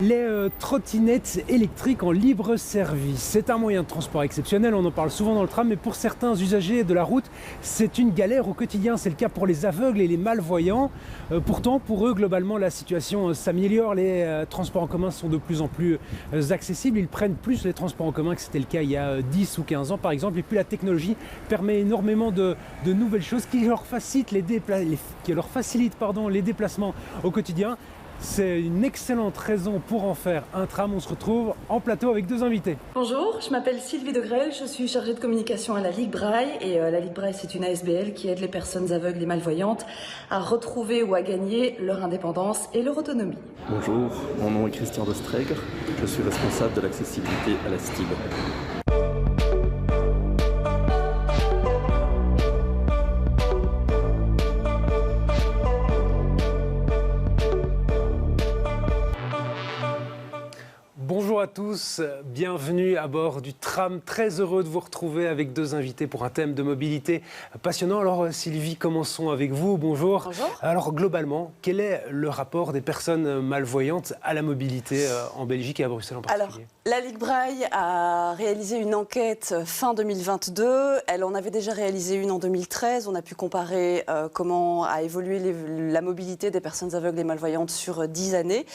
Les trottinettes électriques en libre service. C'est un moyen de transport exceptionnel, on en parle souvent dans le tram, mais pour certains usagers de la route, c'est une galère au quotidien. C'est le cas pour les aveugles et les malvoyants. Pourtant, pour eux, globalement, la situation s'améliore. Les transports en commun sont de plus en plus accessibles. Ils prennent plus les transports en commun que c'était le cas il y a 10 ou 15 ans, par exemple. Et puis la technologie permet énormément de nouvelles choses qui leur facilitent les déplacements au quotidien. C'est une excellente raison pour en faire un tram. On se retrouve en plateau avec deux invités. Bonjour, je m'appelle Sylvie Degrelle, je suis chargée de communication à la Ligue Braille. Et la Ligue Braille, c'est une ASBL qui aide les personnes aveugles et malvoyantes à retrouver ou à gagner leur indépendance et leur autonomie. Bonjour, mon nom est Christian Destrègre, je suis responsable de l'accessibilité à la STIB. Bonjour à tous, bienvenue à bord du tram. Très heureux de vous retrouver avec deux invités pour un thème de mobilité passionnant. Alors Sylvie, commençons avec vous. Bonjour. Bonjour. Alors globalement, quel est le rapport des personnes malvoyantes à la mobilité en Belgique et à Bruxelles en particulier ? La Ligue Braille a réalisé une enquête fin 2022. Elle en avait déjà réalisé une en 2013. On a pu comparer comment a évolué la mobilité des personnes aveugles et malvoyantes sur 10 années.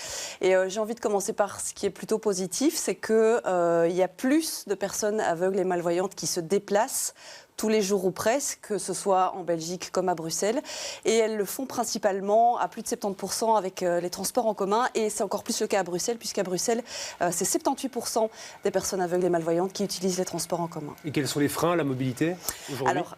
Et j'ai envie de commencer par ce qui est plutôt positif, c'est qu'il y a plus de personnes aveugles et malvoyantes qui se déplacent tous les jours ou presque, que ce soit en Belgique comme à Bruxelles. Et elles le font principalement à plus de 70% avec les transports en commun. Et c'est encore plus le cas à Bruxelles, puisqu'à Bruxelles, c'est 78% des personnes aveugles et malvoyantes qui utilisent les transports en commun. Et quels sont les freins à la mobilité aujourd'hui ? Alors,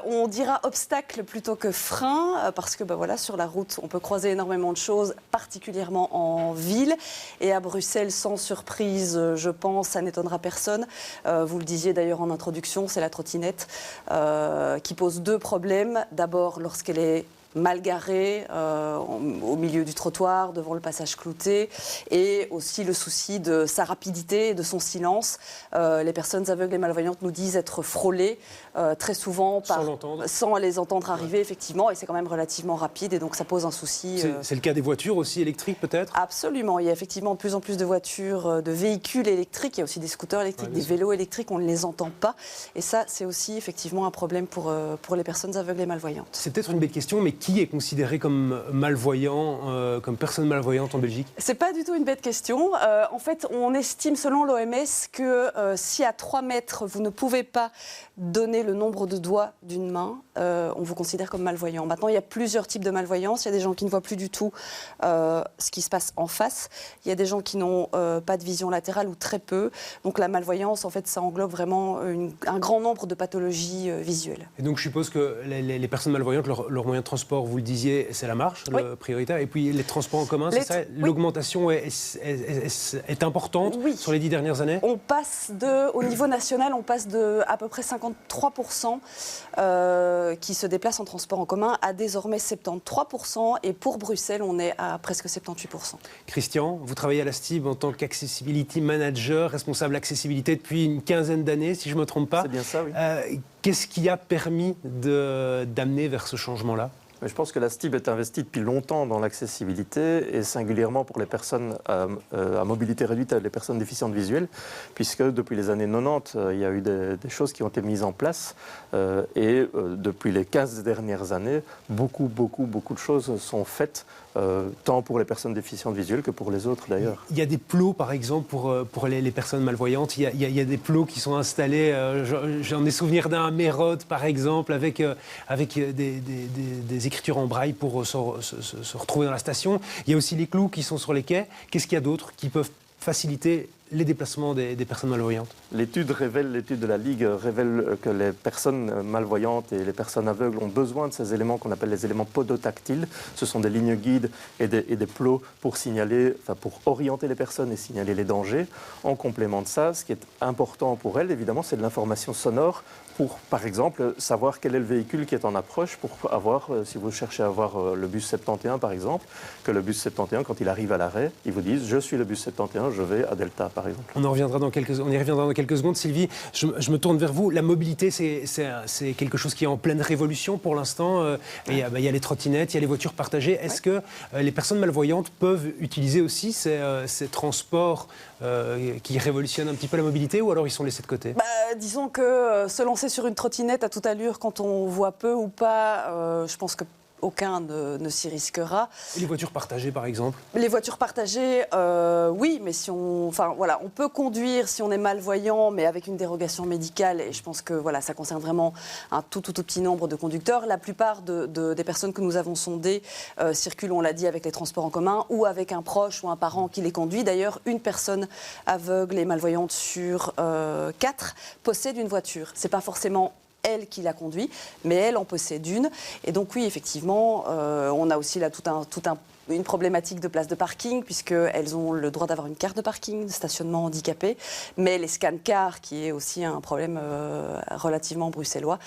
on dira obstacle plutôt que frein, parce que voilà, sur la route, on peut croiser énormément de choses, particulièrement en ville. Et à Bruxelles, sans surprise, je pense, ça n'étonnera personne. Vous le disiez d'ailleurs en introduction, c'est la trottinette qui pose deux problèmes. D'abord, lorsqu'elle est mal garée au milieu du trottoir, devant le passage clouté, et aussi le souci de sa rapidité et de son silence. Les personnes aveugles et malvoyantes nous disent être frôlées très souvent sans les entendre arriver, effectivement, et c'est quand même relativement rapide, et donc ça pose un souci. C'est le cas des voitures aussi électriques peut-être ? Absolument, il y a effectivement de plus en plus de voitures, de véhicules électriques, il y a aussi des scooters électriques, des vélos électriques, on ne les entend pas, et ça c'est aussi effectivement un problème pour les personnes aveugles et malvoyantes. C'est peut-être une belle question, mais qui est considéré comme malvoyant, comme personne malvoyante en Belgique ? C'est pas du tout une bête question. En fait, on estime selon l'OMS que si à 3 mètres, vous ne pouvez pas donner le nombre de doigts d'une main, on vous considère comme malvoyant. Maintenant, il y a plusieurs types de malvoyance. Il y a des gens qui ne voient plus du tout ce qui se passe en face. Il y a des gens qui n'ont pas de vision latérale ou très peu. Donc la malvoyance, en fait, ça englobe vraiment un grand nombre de pathologies visuelles. Et donc je suppose que les personnes malvoyantes, leur moyen de transport, vous le disiez, c'est la marche, le prioritaire. Et puis les transports en commun, c'est ça ? L'augmentation est importante sur les 10 dernières années ? On passe au niveau national, on passe de à peu près 53% qui se déplacent en transport en commun à désormais 73%. Et pour Bruxelles, on est à presque 78%. Christian, vous travaillez à la STIB en tant qu'accessibility manager, responsable accessibilité depuis une quinzaine d'années, si je ne me trompe pas. C'est bien ça, oui. Qu'est-ce qui a permis d'amener vers ce changement-là ? Je pense que la STIB est investie depuis longtemps dans l'accessibilité et singulièrement pour les personnes à mobilité réduite, les personnes déficientes visuelles, puisque depuis les années 90, il y a eu des choses qui ont été mises en place et depuis les 15 dernières années, beaucoup de choses sont faites, tant pour les personnes déficientes visuelles que pour les autres d'ailleurs. Il y a des plots par exemple pour les personnes malvoyantes, il y a des plots qui sont installés, j'en ai souvenir d'un à Mérode par exemple, avec des écritures en braille pour se retrouver dans la station. Il y a aussi les clous qui sont sur les quais. Qu'est-ce qu'il y a d'autre qui peuvent faciliter les déplacements des personnes malvoyantes? L'étude de la Ligue révèle que les personnes malvoyantes et les personnes aveugles ont besoin de ces éléments qu'on appelle les éléments podotactiles. Ce sont des lignes guides et des plots pour pour orienter les personnes et signaler les dangers. En complément de ça, ce qui est important pour elles, évidemment, c'est de l'information sonore pour, par exemple, savoir quel est le véhicule qui est en approche pour avoir, si vous cherchez à voir le bus 71, par exemple, que le bus 71, quand il arrive à l'arrêt, ils vous disent « Je suis le bus 71, je vais à Delta », par exemple. On y reviendra dans quelques secondes. Sylvie, je me tourne vers vous. La mobilité, c'est quelque chose qui est en pleine révolution pour l'instant. Il y a les trottinettes, il y a les voitures partagées. Est-ce que les personnes malvoyantes peuvent utiliser aussi ces transports qui révolutionnent un petit peu la mobilité, ou alors ils sont laissés de côté? Disons que se lancer sur une trottinette à toute allure quand on voit peu ou pas, je pense que aucun ne s'y risquera. Et les voitures partagées, par exemple? Les voitures partagées, oui, mais on peut conduire si on est malvoyant, mais avec une dérogation médicale. Et je pense que ça concerne vraiment un tout petit nombre de conducteurs. La plupart des personnes que nous avons sondées circulent, on l'a dit, avec les transports en commun ou avec un proche ou un parent qui les conduit. D'ailleurs, une personne aveugle et malvoyante sur 4 possède une voiture. C'est pas forcément elle qui la conduit, mais elle en possède une. Et donc oui, effectivement, on a aussi là une problématique de place de parking, puisqu'elles ont le droit d'avoir une carte de parking, de stationnement handicapé, mais les scan-cars, qui est aussi un problème relativement bruxellois,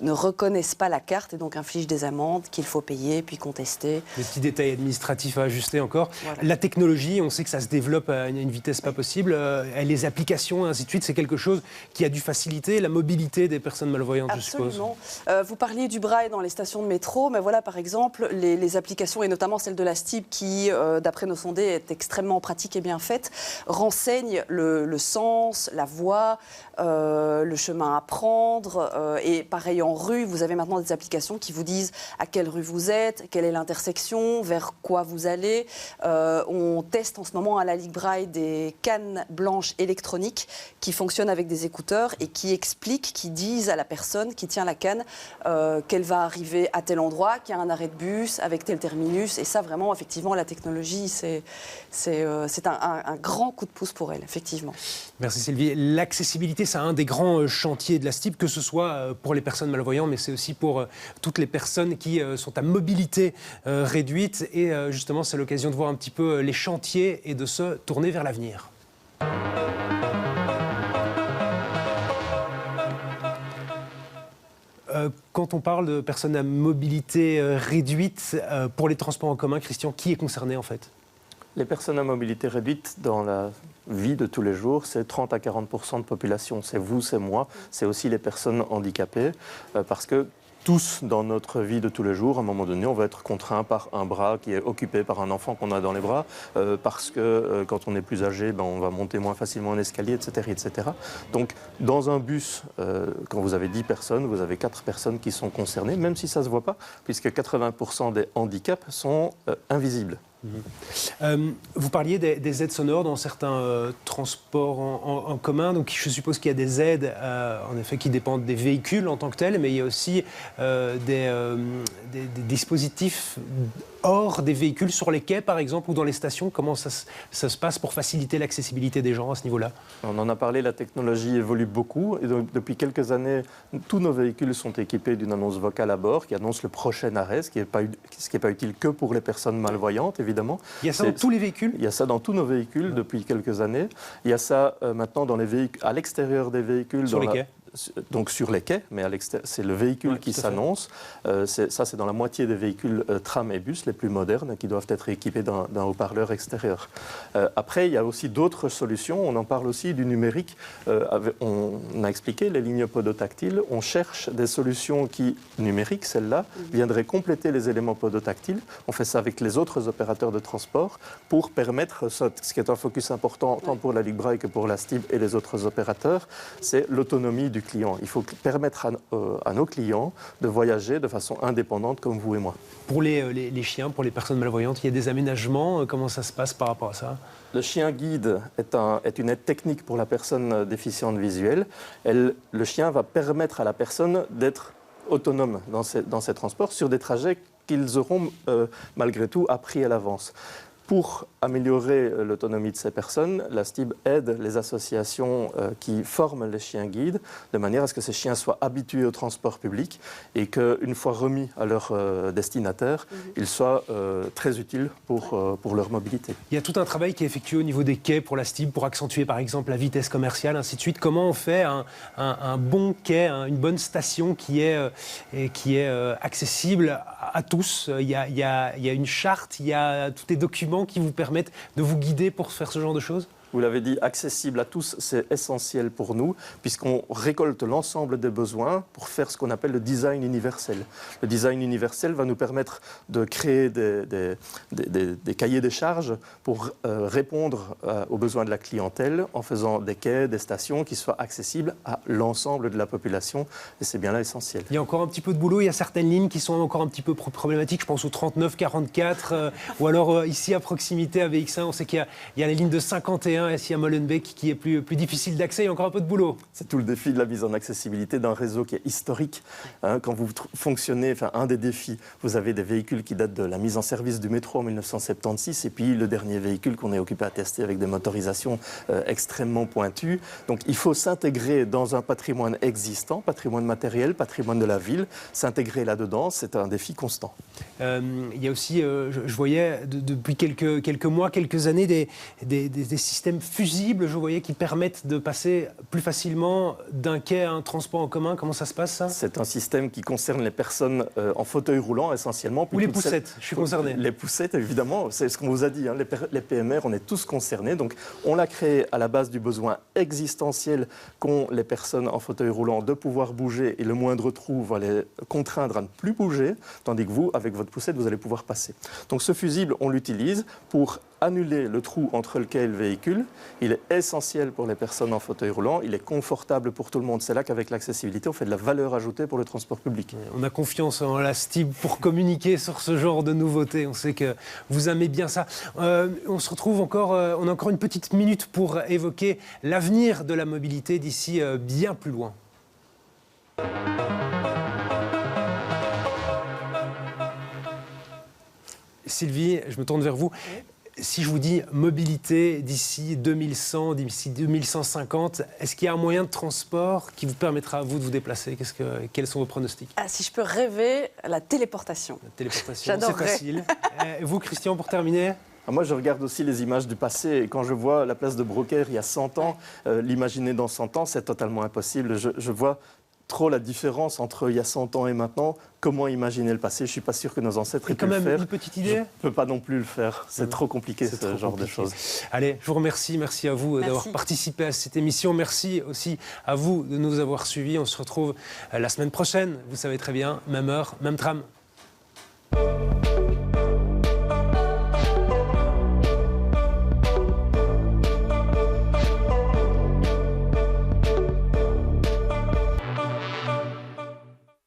ne reconnaissent pas la carte et donc infligent des amendes qu'il faut payer puis contester. Des petits détails administratifs à ajuster encore. Voilà. La technologie, on sait que ça se développe à une vitesse pas possible. Les applications, ainsi de suite, c'est quelque chose qui a dû faciliter la mobilité des personnes malvoyantes, Absolument. je suppose. Vous parliez du braille dans les stations de métro, mais voilà, par exemple, les applications, et notamment celle de la STIB, qui, d'après nos sondés, est extrêmement pratique et bien faite, renseigne le sens, la voie, le chemin à prendre, et pareil en rue, vous avez maintenant des applications qui vous disent à quelle rue vous êtes, quelle est l'intersection, vers quoi vous allez. On teste en ce moment à la Ligue Braille des cannes blanches électroniques qui fonctionnent avec des écouteurs et qui expliquent, qui disent à la personne qui tient la canne qu'elle va arriver à tel endroit, qu'il y a un arrêt de bus avec tel terminus. Et ça, vraiment, effectivement, la technologie, c'est un grand coup de pouce pour elle, effectivement. Merci Sylvie. L'accessibilité, c'est un des grands chantiers de la STIB, que ce soit pour les personnes malvoyantes, mais c'est aussi pour toutes les personnes qui sont à mobilité réduite. Et justement, c'est l'occasion de voir un petit peu les chantiers et de se tourner vers l'avenir. Quand on parle de personnes à mobilité réduite, pour les transports en commun, Christian, qui est concerné en fait? Les personnes à mobilité réduite dans la vie de tous les jours, c'est 30 à 40% de population. C'est vous, c'est moi, c'est aussi les personnes handicapées, parce que tous, dans notre vie de tous les jours, à un moment donné, on va être contraint par un bras qui est occupé par un enfant qu'on a dans les bras, parce que quand on est plus âgé, on va monter moins facilement un escalier, etc., etc. Donc, dans un bus, quand vous avez 10 personnes, vous avez 4 personnes qui sont concernées, même si ça ne se voit pas, puisque 80% des handicaps sont invisibles. Vous parliez des aides sonores dans certains transports en commun. Donc, je suppose qu'il y a des aides, en effet, qui dépendent des véhicules en tant que tels, mais il y a aussi des dispositifs hors des véhicules, sur les quais, par exemple, ou dans les stations. Comment ça se passe pour faciliter l'accessibilité des gens à ce niveau-là? On en a parlé, la technologie évolue beaucoup. Et donc, depuis quelques années, tous nos véhicules sont équipés d'une annonce vocale à bord qui annonce le prochain arrêt, ce qui n'est pas utile que pour les personnes malvoyantes, évidemment. Il y a ça dans tous les véhicules? Il y a ça dans tous nos véhicules depuis quelques années. Il y a ça maintenant dans les véhicules, à l'extérieur des véhicules. Sur les quais? Donc sur les quais, mais c'est le véhicule qui s'annonce. C'est dans la moitié des véhicules tram et bus les plus modernes qui doivent être équipés d'un haut-parleur extérieur. Après, il y a aussi d'autres solutions. On en parle aussi du numérique. On a expliqué les lignes podotactiles. On cherche des solutions qui, numériques, celles-là, viendraient compléter les éléments podotactiles. On fait ça avec les autres opérateurs de transport pour permettre, ce qui est un focus important tant pour la Ligue Braille que pour la STIB et les autres opérateurs, c'est l'autonomie du client. Il faut permettre à nos clients de voyager de façon indépendante comme vous et moi. Pour les chiens, pour les personnes malvoyantes, il y a des aménagements. Comment ça se passe par rapport à ça? Le chien guide est une aide technique pour la personne déficiente visuelle. Le chien va permettre à la personne d'être autonome dans ses transports sur des trajets qu'ils auront malgré tout appris à l'avance. Pour améliorer l'autonomie de ces personnes, la STIB aide les associations qui forment les chiens guides de manière à ce que ces chiens soient habitués au transport public et qu'une fois remis à leur destinataire, ils soient très utiles pour leur mobilité. Il y a tout un travail qui est effectué au niveau des quais pour la STIB pour accentuer par exemple la vitesse commerciale, ainsi de suite. Comment on fait un bon quai, une bonne station qui est accessible à tous? Il y a une charte, il y a tous les documents qui vous permettent de vous guider pour faire ce genre de choses? Vous l'avez dit, accessible à tous, c'est essentiel pour nous, puisqu'on récolte l'ensemble des besoins pour faire ce qu'on appelle le design universel. Le design universel va nous permettre de créer des cahiers des charges pour répondre aux besoins de la clientèle en faisant des quais, des stations qui soient accessibles à l'ensemble de la population. Et c'est bien là essentiel. Il y a encore un petit peu de boulot, il y a certaines lignes qui sont encore un petit peu problématiques, je pense au 39, 44, ou alors ici à proximité à VX1, on sait qu'il y a la ligne de 51 ici à Molenbeek qui est plus difficile d'accès, il y a encore un peu de boulot. C'est tout le défi de la mise en accessibilité d'un réseau qui est historique. Quand vous fonctionnez, un des défis, vous avez des véhicules qui datent de la mise en service du métro en 1976 et puis le dernier véhicule qu'on est occupé à tester avec des motorisations extrêmement pointues. Donc il faut s'intégrer dans un patrimoine existant, patrimoine matériel, patrimoine de la ville, s'intégrer là-dedans, c'est un défi constant. Il y a aussi, je voyais depuis quelques mois, quelques années, des systèmes fusibles, je voyais, qui permettent de passer plus facilement d'un quai à un transport en commun. Comment ça se passe, ça ? C'est un système qui concerne les personnes en fauteuil roulant essentiellement. Ou les poussettes, je suis concerné. Les poussettes, évidemment, c'est ce qu'on vous a dit, les PMR, on est tous concernés. Donc on l'a créé à la base du besoin existentiel qu'ont les personnes en fauteuil roulant de pouvoir bouger et le moindre trou va les contraindre à ne plus bouger, tandis que vous, avec votre poussette, vous allez pouvoir passer. Donc ce fusible, on l'utilise pour annuler le trou entre le quai et le véhicule. Il est essentiel pour les personnes en fauteuil roulant, il est confortable pour tout le monde. C'est là qu'avec l'accessibilité, on fait de la valeur ajoutée pour le transport public. On a confiance en la STIB pour communiquer sur ce genre de nouveautés. On sait que vous aimez bien ça. On se retrouve encore, on a encore une petite minute pour évoquer l'avenir de la mobilité d'ici bien plus loin. Sylvie, je me tourne vers vous. Si je vous dis mobilité d'ici 2100, d'ici 2150, est-ce qu'il y a un moyen de transport qui vous permettra à vous de vous déplacer ? Quels sont vos pronostics ? Si je peux rêver, la téléportation. La téléportation, J'adorerais. c'est facile. Vous, Christian, pour terminer ? Moi, je regarde aussi les images du passé. Et quand je vois la place de Brocaire il y a 100 ans, l'imaginer dans 100 ans, c'est totalement impossible. Je vois trop la différence entre il y a 100 ans et maintenant. Comment imaginer le passé ? Je ne suis pas sûr que nos ancêtres aient pu le faire. Quand même une petite idée ? Je ne peux pas non plus le faire. C'est trop compliqué, ce genre de choses. Allez, je vous remercie. Merci à vous d'avoir participé à cette émission. Merci aussi à vous de nous avoir suivis. On se retrouve la semaine prochaine. Vous savez très bien, même heure, même tram.